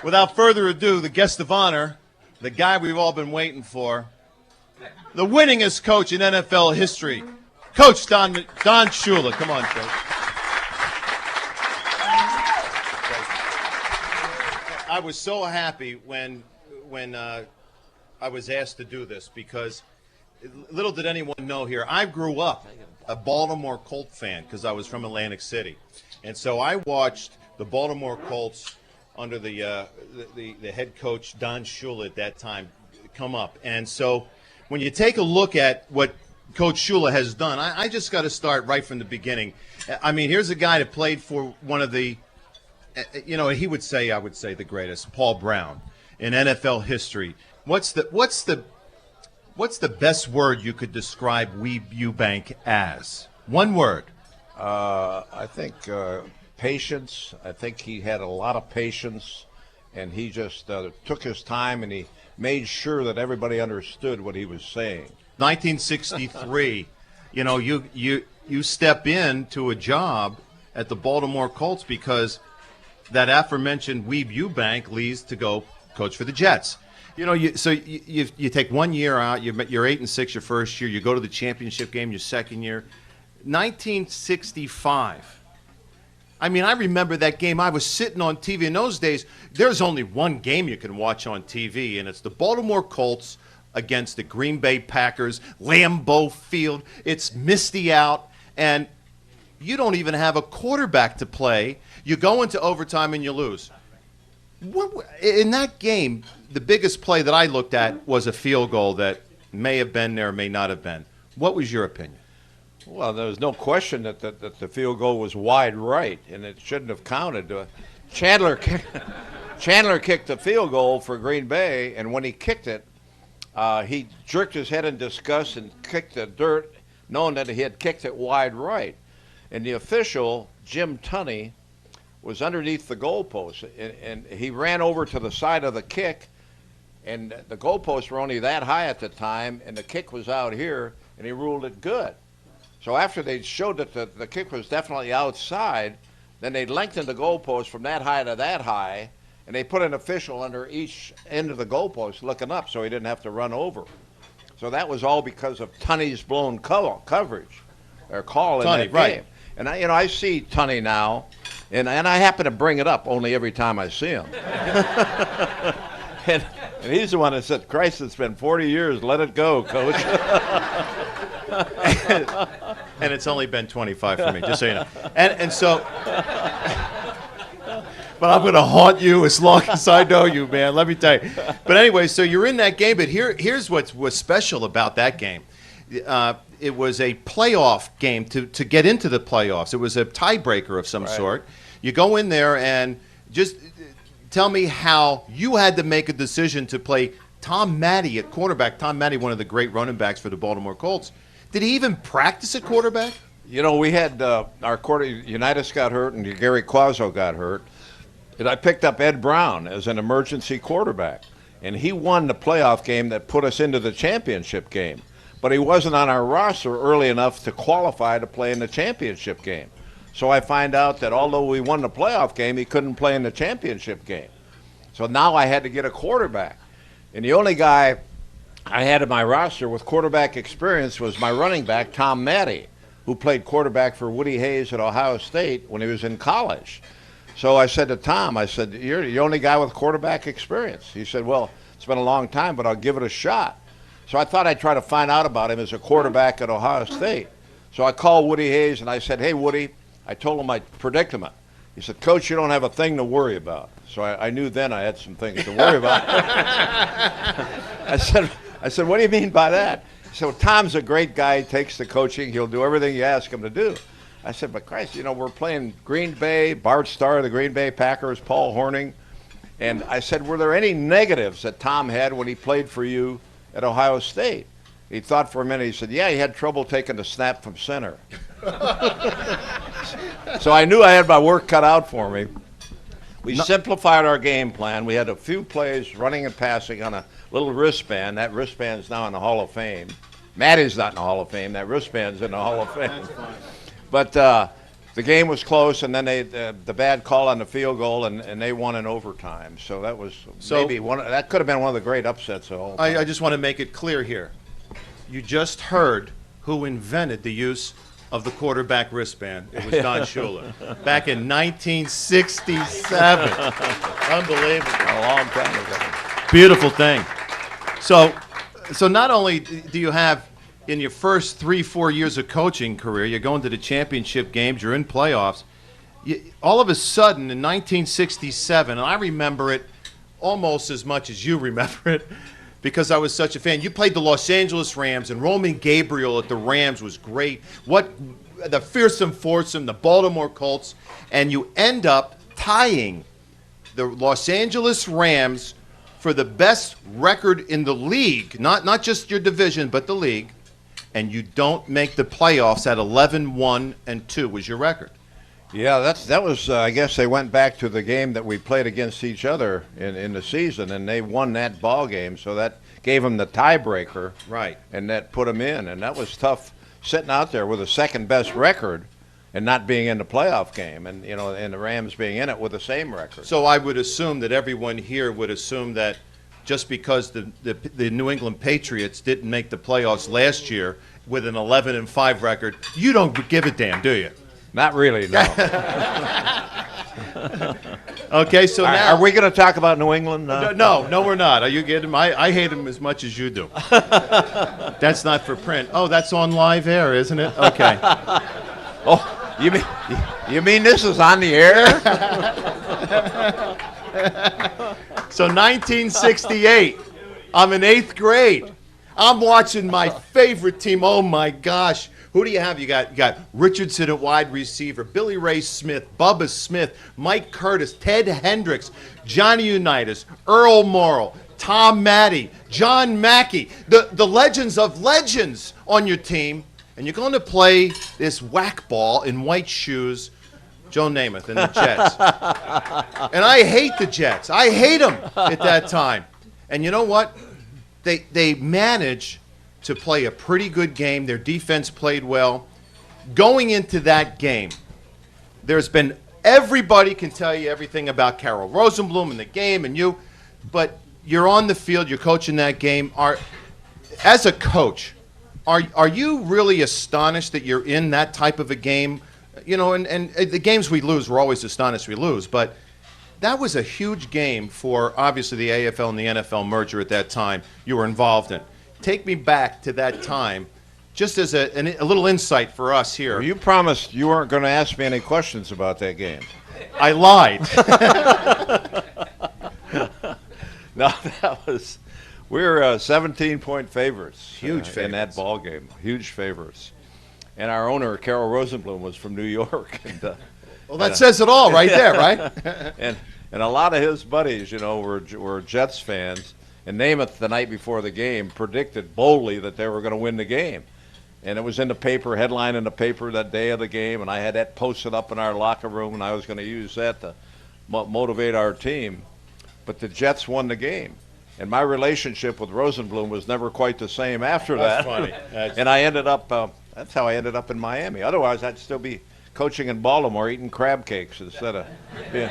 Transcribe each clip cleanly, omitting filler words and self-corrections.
Without further ado, the guest of honor, the guy we've all been waiting for, the winningest coach in NFL history, Coach Don Shula. Come on, Coach. I was so happy when I was asked to do this because little did anyone know here, I grew up a Baltimore Colt fan because I was from Atlantic City. And so I watched the Baltimore Colts under the head coach, Don Shula, at that time come up. And so when you take a look at what Coach Shula has done, I just got to start right from the beginning. I mean, here's a guy that played for one of the, he would say, I would say the greatest, Paul Brown, in NFL history. What's the best word you could describe Weeb Eubank as? One word. I think patience. I think he had a lot of patience, and he just took his time, and he made sure that everybody understood what he was saying. 1963, you step into a job at the Baltimore Colts because that aforementioned Weeb Eubank leaves to go coach for the Jets. You take 1 year out, you're 8-6 your first year, you go to the championship game your second year. 1965. I mean, I remember that game. I was sitting on TV. In those days, there's only one game you can watch on TV, and it's the Baltimore Colts against the Green Bay Packers, Lambeau Field. It's misty out, and you don't even have a quarterback to play. You go into overtime and you lose. In that game, the biggest play that I looked at was a field goal that may have been there, may not have been. What was your opinion? Well, there was no question that the field goal was wide right, and it shouldn't have counted. Chandler kicked the field goal for Green Bay, and when he kicked it, he jerked his head in disgust and kicked the dirt, knowing that he had kicked it wide right. And the official, Jim Tunney, was underneath the goalpost, and he ran over to the side of the kick, and the goalposts were only that high at the time, and the kick was out here, and he ruled it good. So after they showed that the kick was definitely outside, then they lengthened the goalpost from that high to that high, and they put an official under each end of the goalpost looking up so he didn't have to run over. So that was all because of Tunney's blown coverage, or call in that game. Right. And I see Tunney now, and I happen to bring it up only every time I see him. and he's the one that said, "Christ, it's been 40 years. Let it go, Coach." And it's only been 25 for me, just so you know. And so, but I'm going to haunt you as long as I know you, man. Let me tell you. But anyway, so you're in that game. But here's what was special about that game. It was a playoff game to get into the playoffs. It was a tiebreaker of some sort. You go in there and just tell me how you had to make a decision to play Tom Matte at quarterback. Tom Matte, one of the great running backs for the Baltimore Colts. Did he even practice at quarterback? We had our Unitas got hurt and Gary Quazzo got hurt. And I picked up Ed Brown as an emergency quarterback. And he won the playoff game that put us into the championship game. But he wasn't on our roster early enough to qualify to play in the championship game. So I find out that although we won the playoff game, he couldn't play in the championship game. So now I had to get a quarterback. And the only guy I had in my roster with quarterback experience was my running back, Tom Matte, who played quarterback for Woody Hayes at Ohio State when he was in college. So I said to Tom, "You're the only guy with quarterback experience." He said, "Well, it's been a long time, but I'll give it a shot." So I thought I'd try to find out about him as a quarterback at Ohio State. So I called Woody Hayes and I said, "Hey, Woody," I told him my predicament. He said, "Coach, you don't have a thing to worry about." So I knew then I had some things to worry about. I said, "What do you mean by that?" So Tom's a great guy. He takes the coaching. He'll do everything you ask him to do. I said, "But Christ, we're playing Green Bay, Bart Starr of the Green Bay Packers, Paul Hornung." And I said, "Were there any negatives that Tom had when he played for you at Ohio State?" He thought for a minute. He said, "Yeah, he had trouble taking the snap from center." So I knew I had my work cut out for me. We simplified our game plan. We had a few plays running and passing on a little wristband. That wristband's now in the Hall of Fame. Matty's not in the Hall of Fame. That wristband's in the Hall of Fame. But the game was close, and then the bad call on the field goal, and they won in overtime. So that was that could have been one of the great upsets of all time. I just want to make it clear here. You just heard who invented the use of the quarterback wristband. It was Don Shula back in 1967. Unbelievable. A long time ago. Beautiful thing. So not only do you have in your first 3-4 years of coaching career, you're going to the championship games, you're in playoffs. All of a sudden, in 1967, and I remember it almost as much as you remember it because I was such a fan. You played the Los Angeles Rams, and Roman Gabriel at the Rams was great. The fearsome foursome, the Baltimore Colts, and you end up tying the Los Angeles Rams for the best record in the league, not just your division, but the league. And you don't make the playoffs at 11-1-2 was your record. Yeah, that was. I guess they went back to the game that we played against each other in the season, and they won that ball game. So that gave them the tiebreaker, right? And that put them in, and that was tough sitting out there with the second best record and not being in the playoff game, and and the Rams being in it with the same record. So I would assume that everyone here would assume that just because the New England Patriots didn't make the playoffs last year with an 11-5 record, you don't give a damn, do you? Not really, no. Okay, so now are we going to talk about New England? No, we're not. Are you kidding? I hate them as much as you do. That's not for print. Oh, that's on live air, isn't it? Okay. Oh, you mean this is on the air? So 1968, I'm in 8th grade. I'm watching my favorite team. Oh my gosh. Who do you have? You got Richardson at wide receiver, Billy Ray Smith, Bubba Smith, Mike Curtis, Ted Hendricks, Johnny Unitas, Earl Morrill, Tom Matty, John Mackey, the legends of legends on your team. And you're going to play this whack ball in white shoes, Joe Namath and the Jets. And I hate the Jets. I hate them at that time. And you know what? They managed to play a pretty good game. Their defense played well. Going into that game, there's been everybody can tell you everything about Carol Rosenblum and the game and you, but you're on the field, you're coaching that game. As a coach, are you really astonished that you're in that type of a game? And the games we lose, we're always astonished we lose, but that was a huge game for, obviously, the AFL and the NFL merger at that time you were involved in. Take me back to that time, just as a little insight for us here. Well, you promised you weren't going to ask me any questions about that game. I lied. No, we were 17-point favorites. Huge favorites. In that ball game. Huge favorites. And our owner, Carol Rosenblum, was from New York. And, well, that says it all right there, right? and a lot of his buddies, were Jets fans. And Namath, the night before the game, predicted boldly that they were going to win the game. And it was in the paper, headline in the paper that day of the game, and I had that posted up in our locker room, and I was going to use that to motivate our team. But the Jets won the game. And my relationship with Rosenblum was never quite the same after that. That's funny. And I ended up, that's how I ended up in Miami. Otherwise, I'd still be coaching in Baltimore eating crab cakes instead of being.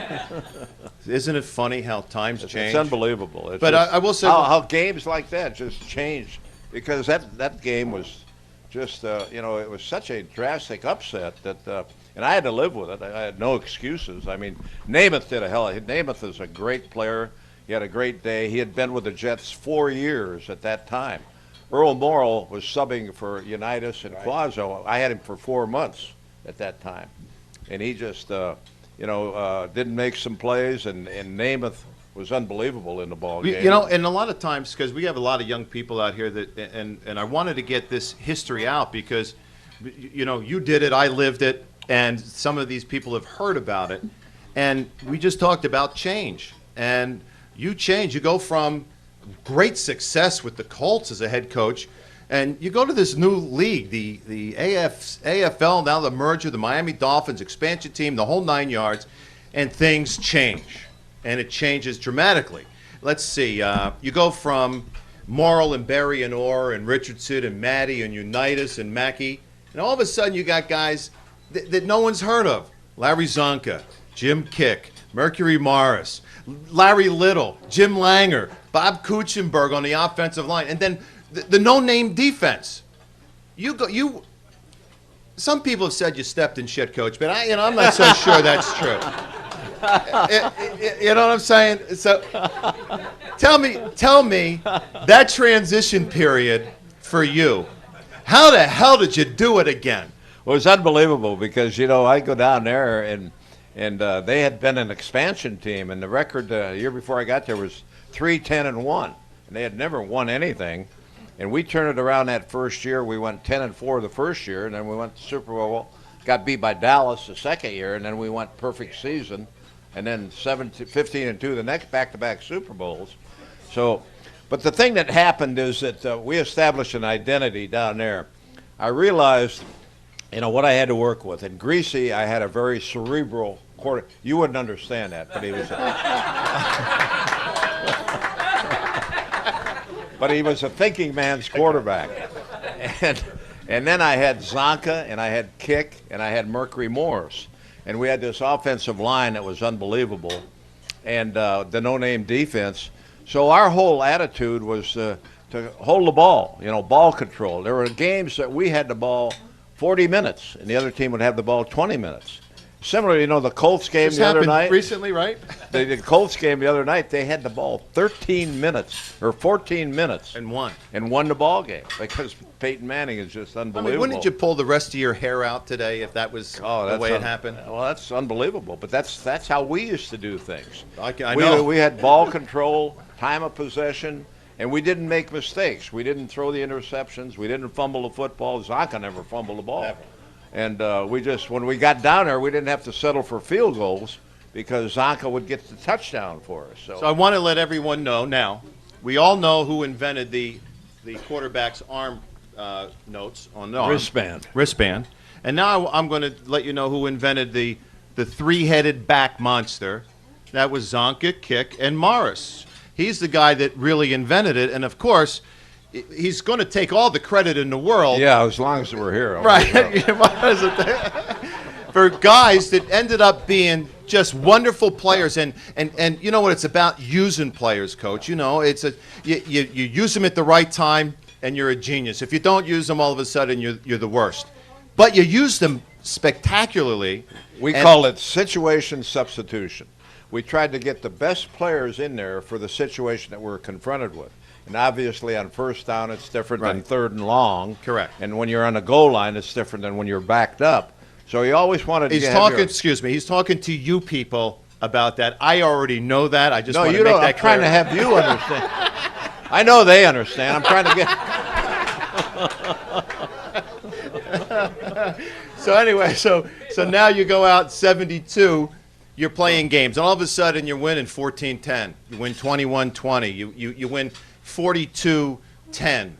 Isn't it funny how times change? It's unbelievable. But I will say how games like that just change, because that game was just it was such a drastic upset that and I had to live with it. I had no excuses. I mean, Namath did Namath is a great player. He had a great day. He had been with the Jets 4 years at that time. Earl Morrill was subbing for Unitas and Quazzo. I had him for 4 months at that time, and he just didn't make some plays, and Namath was unbelievable in the ball game. And a lot of times, because we have a lot of young people out here that, and I wanted to get this history out because, you did it, I lived it, and some of these people have heard about it, and we just talked about change, and you change. You go from great success with the Colts as a head coach, and you go to this new league, the AFL, now the merger, the Miami Dolphins expansion team, the whole 9 yards, and things change, and it changes dramatically. Let's see. You go from Morrill and Berry and Orr and Richardson and Matty and Unitas and Mackey, and all of a sudden you got guys that no one's heard of. Larry Zonka, Jim Kick, Mercury Morris, Larry Little, Jim Langer, Bob Kuchenberg on the offensive line, and then the no-name defense. Some people have said you stepped in shit, Coach, but I'm not so sure that's true. You know what I'm saying? So tell me that transition period for you. How the hell did you do it again? Well, it was unbelievable because, I go down there and they had been an expansion team, and the record the year before I got there was 3-10-1, and they had never won anything. And we turned it around that first year. We went 10-4 the first year, and then we went to Super Bowl, got beat by Dallas the second year, and then we went perfect season, and then 15-2 the next back-to-back Super Bowls. So, but the thing that happened is that we established an identity down there. I realized, what I had to work with. In Greasy, I had a very cerebral quarter. You wouldn't understand that, but he was. But he was a thinking man's quarterback. And then I had Zonka, and I had Kick, and I had Mercury Morris. And we had this offensive line that was unbelievable, and the no-name defense. So our whole attitude was to hold the ball, ball control. There were games that we had the ball 40 minutes, and the other team would have the ball 20 minutes. Similarly, the Colts game the other night. Recently, right? The Colts game the other night, they had the ball 13 minutes or 14 minutes. And won. And won the ball game because Peyton Manning is just unbelievable. Wouldn't you pull the rest of your hair out today if that was the way it happened? Well, that's unbelievable. But that's how we used to do things. I know. We had ball control, time of possession, and we didn't make mistakes. We didn't throw the interceptions. We didn't fumble the football. Zonka never fumbled the ball. Never. And when we got down there, we didn't have to settle for field goals because Zonka would get the touchdown for us. So I want to let everyone know now, we all know who invented the quarterback's arm notes on the arm. Wristband. And now I'm going to let you know who invented the three-headed back monster. That was Zonka, Kick, and Morris. He's the guy that really invented it. And, of course, he's going to take all the credit in the world. Yeah, as long as we're here. Right. For guys that ended up being just wonderful players. And you know what? It's about using players, Coach. It's you use them at the right time, and you're a genius. If you don't use them, all of a sudden, you're the worst. But you use them spectacularly. We call it situation substitution. We tried to get the best players in there for the situation that we're confronted with. And obviously on first down, it's different than third and long. Correct. And when you're on the goal line, it's different than when you're backed up. So he always wanted to He's talking to you people about that. I already know that. I just want to make that clear. I'm trying to have you understand. I know they understand. I'm trying to get... So anyway, so now you go out 72. You're playing games, and all of a sudden you're winning 14-10. You win 21-20. You win 42-10.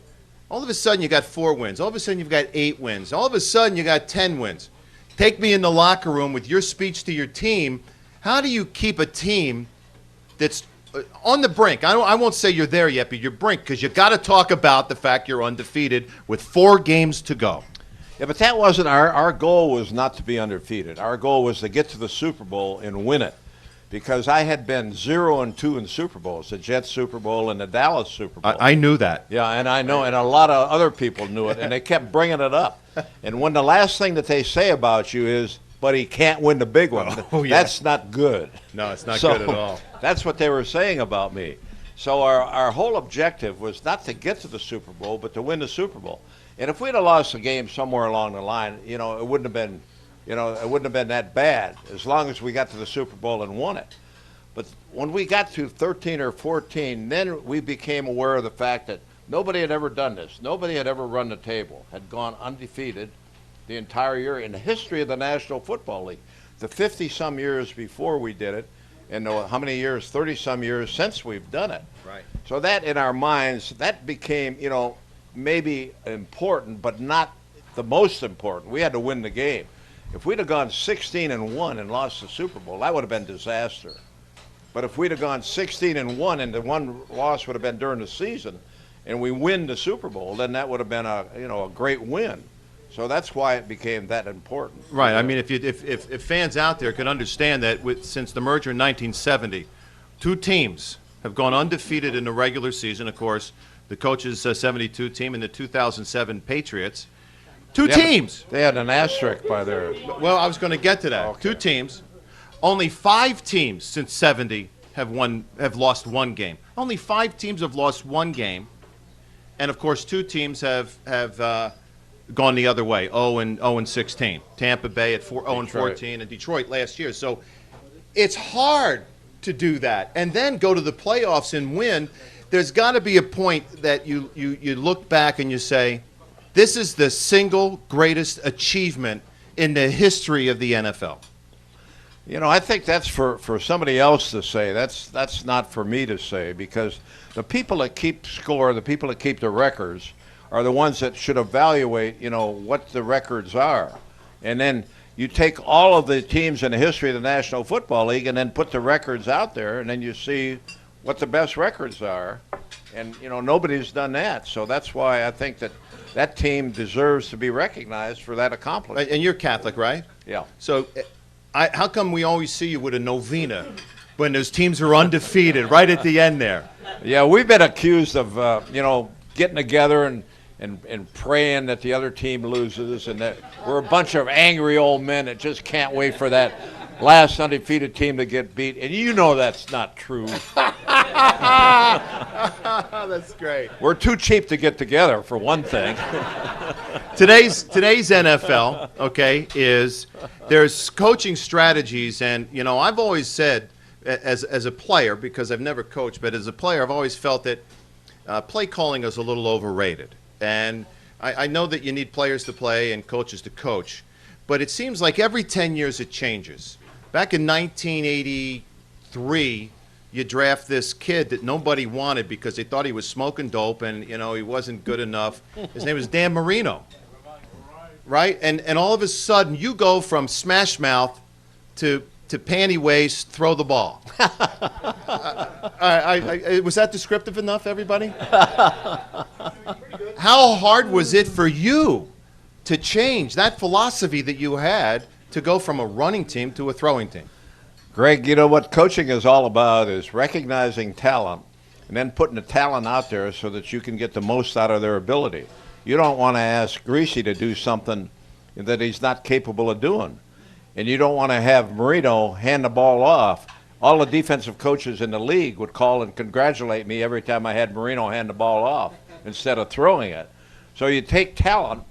All of a sudden you got 4 wins. All of a sudden you've got 8 wins. All of a sudden you got 10 wins. Take me in the locker room with your speech to your team. How do you keep a team that's on the brink? I won't say you're there yet, but you're brink, because you got to talk about the fact you're undefeated with 4 games to go. Yeah, but that wasn't our goal. Was not to be undefeated. Our goal was to get to the Super Bowl and win it, because I had been 0-2 in Super Bowls, the Jets Super Bowl and the Dallas Super Bowl. I knew that. Yeah, and I know, and a lot of other people knew it, and they kept bringing it up. And when the last thing that they say about you is, "But he can't win the big one," that's not good. No, it's not good at all. That's what they were saying about me. So our whole objective was not to get to the Super Bowl, but to win the Super Bowl. And if we'd have lost the game somewhere along the line, it wouldn't have been, it wouldn't have been that bad as long as we got to the Super Bowl and won it. But when we got to 13 or 14, then we became aware of the fact that nobody had ever done this. Nobody had ever run the table, had gone undefeated the entire year in the history of the National Football League. The 50-some years before we did it, and how many years, 30-some years since we've done it. Right. So that in our minds, that became, maybe important, but not the most important. We had to win the game. If we'd have gone 16-1 and lost the Super Bowl, that would have been disaster. But if we'd have gone 16-1 and the one loss would have been during the season, and we win the Super Bowl, then that would have been a great win. So that's why it became that important. Right. I mean, if fans out there could understand that since the merger in 1970, two teams have gone undefeated in the regular season. Of course, the coach's 72 team and the 2007 Patriots. Two teams. They had an asterisk by there. Well, I was going to get to that. Okay. Two teams. Only 5 teams since 70 have lost one game. Only 5 teams have lost one game, and of course, 2 teams have gone the other way. 0-16. Tampa Bay at 0-14, and Detroit last year. So it's hard to do that, and then go to the playoffs and win. There's got to be a point that you look back and you say, this is the single greatest achievement in the history of the NFL. You know, I think that's for somebody else to say. That's not for me to say, because the people that keep score, the people that keep the records, are the ones that should evaluate, what the records are. And then you take all of the teams in the history of the National Football League and then put the records out there, and then you see what the best records are. And, nobody's done that. So that's why I think that team deserves to be recognized for that accomplishment. And you're Catholic, right? Yeah. So how come we always see you with a novena when those teams are undefeated right at the end there? Yeah, we've been accused of, getting together and praying that the other team loses, and that we're a bunch of angry old men that just can't wait for that last undefeated team to get beat. And that's not true. That's great. We're too cheap to get together, for one thing. Today's NFL, okay, there's coaching strategies, and I've always said as a player, because I've never coached, but as a player I've always felt that play calling is a little overrated. And I know that you need players to play and coaches to coach, but it seems like every 10 years it changes. Back in 1983, you draft this kid that nobody wanted because they thought he was smoking dope and, he wasn't good enough. His name was Dan Marino, right? And all of a sudden you go from smash mouth to panty waist, throw the ball. Was that descriptive enough, everybody? How hard was it for you to change that philosophy that you had to go from a running team to a throwing team? Greg, what coaching is all about is recognizing talent and then putting the talent out there so that you can get the most out of their ability. You don't want to ask Greasy to do something that he's not capable of doing. And you don't want to have Marino hand the ball off. All the defensive coaches in the league would call and congratulate me every time I had Marino hand the ball off instead of throwing it. So you take talent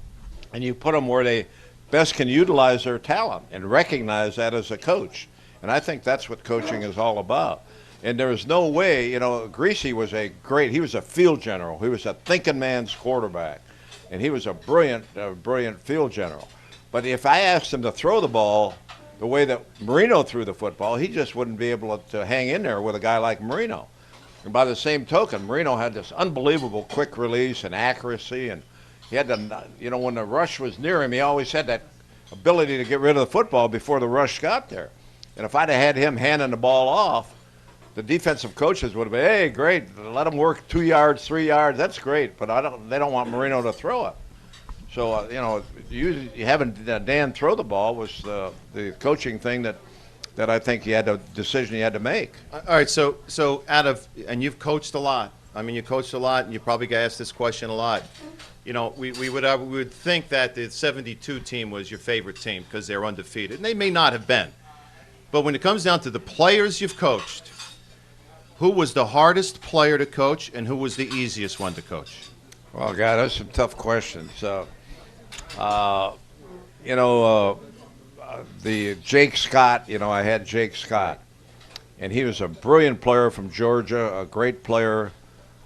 and you put them where they best can utilize their talent and recognize that as a coach. And I think that's what coaching is all about. And there is no way, Greasy was he was a field general. He was a thinking man's quarterback. And he was a brilliant field general. But if I asked him to throw the ball the way that Marino threw the football, he just wouldn't be able to hang in there with a guy like Marino. And by the same token, Marino had this unbelievable quick release and accuracy, and he had to, when the rush was near him, he always had that ability to get rid of the football before the rush got there. And if I'd have had him handing the ball off, the defensive coaches would have been, hey, great, let him work 2 yards, 3 yards, that's great, but they don't want Marino to throw it. So, you having Dan throw the ball was the coaching thing that I think decision he had to make. All right, so and you've coached a lot. I mean, you coached a lot, and you probably get asked this question a lot. We would think that the 72 team was your favorite team because they're undefeated, and they may not have been. But when it comes down to the players you've coached, who was the hardest player to coach, and who was the easiest one to coach? Well, God, those are some tough questions. The Jake Scott, I had Jake Scott, and he was a brilliant player from Georgia, a great player,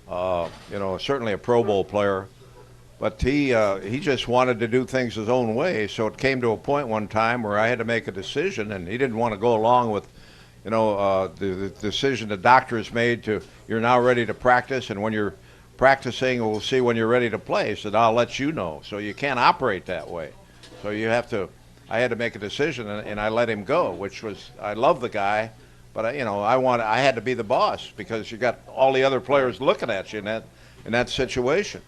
certainly a Pro Bowl player, but he just wanted to do things his own way. So it came to a point one time where I had to make a decision, and he didn't want to go along with, the decision the doctors made to, you're now ready to practice, and when you're practicing, we'll see when you're ready to play. So I'll let you know. So you can't operate that way. So I had to make a decision, and I let him go, which was, I love the guy, but I had to be the boss because you got all the other players looking at you in that situation.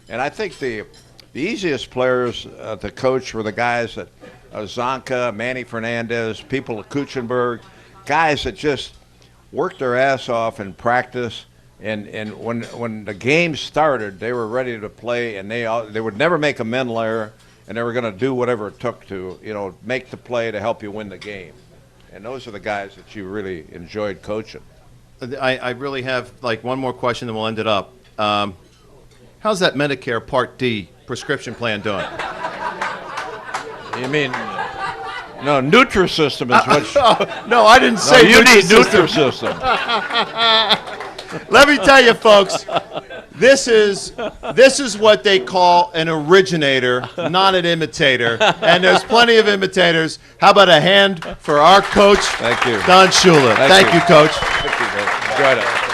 And I think the the easiest players to coach were the guys that Zonka, Manny Fernandez, people at Kuchenberg, guys that just worked their ass off in practice. And when the game started, they were ready to play, and they would never make a mental error, and they were going to do whatever it took to, make the play to help you win the game. And those are the guys that you really enjoyed coaching. I really have one more question, then we'll end it up. How's that Medicare Part D prescription plan doing? You mean no Nutrisystem is what? No, I didn't say you need Nutrisystem. Let me tell you, folks, this is what they call an originator, not an imitator. And there's plenty of imitators. How about a hand for our coach? Thank you, Don Shula. Thank you, Coach. Thank you, man. Enjoyed it.